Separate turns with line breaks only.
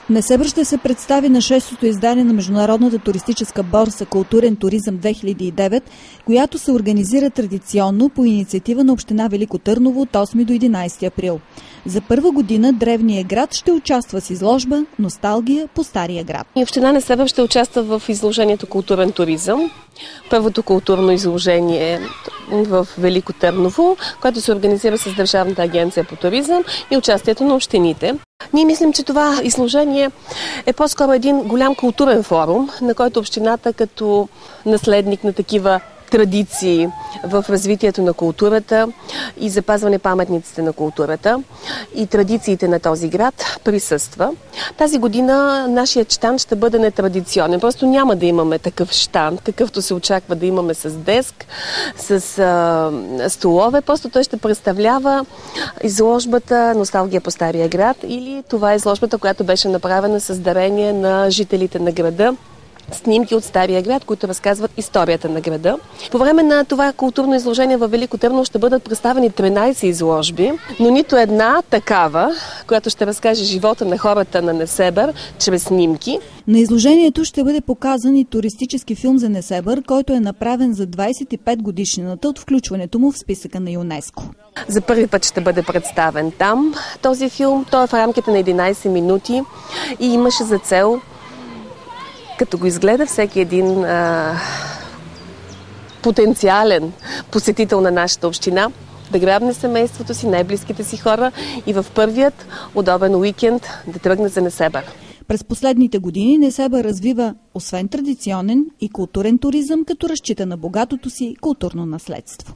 Несебър ще се представи на 6-то издание на Международната туристическа борса „Културен туризъм 2009, която се организира традиционно по инициатива на община Велико Търново от 8 до 11 април. За първа година древният град ще участва с изложба "Носталгия по стария град".
Община Несебър ще участва в изложението "Културен туризъм". Първото културно изложение в Велико Търново, което се организира с Държавната агенция по туризъм и участието на общините. Ние мислим, че това изложение е по-скоро един голям културен форум, на който общината като наследник на такива традиции в развитието на културата и запазване паметниците на културата и традициите на този град присъства. Тази година нашият щанд ще бъде нетрадиционен. Просто няма да имаме такъв щанд, какъвто се очаква да имаме с деск, с столове. Просто той ще представлява изложбата "Носталгия по стария град", или това е изложбата, която беше направена с дарение на жителите на града. Снимки от стария град, които разказват историята на града. По време на това културно изложение във Велико Търново ще бъдат представени 13 изложби, но нито една такава, която ще разкаже живота на хората на Несебър чрез снимки.
На изложението ще бъде показан и туристически филм за Несебър, който е направен за 25 годишнината от включването му в списъка на ЮНЕСКО.
За първи път ще бъде представен там този филм. Той е в рамките на 11 минути и имаше за цел, като го изгледа всеки един потенциален посетител на нашата община, да грабне семейството си, най-близките си хора и в първият удобен уикенд да тръгне за Несебър.
През последните години Несебър развива освен традиционен и културен туризъм, като разчита на богатото си културно наследство.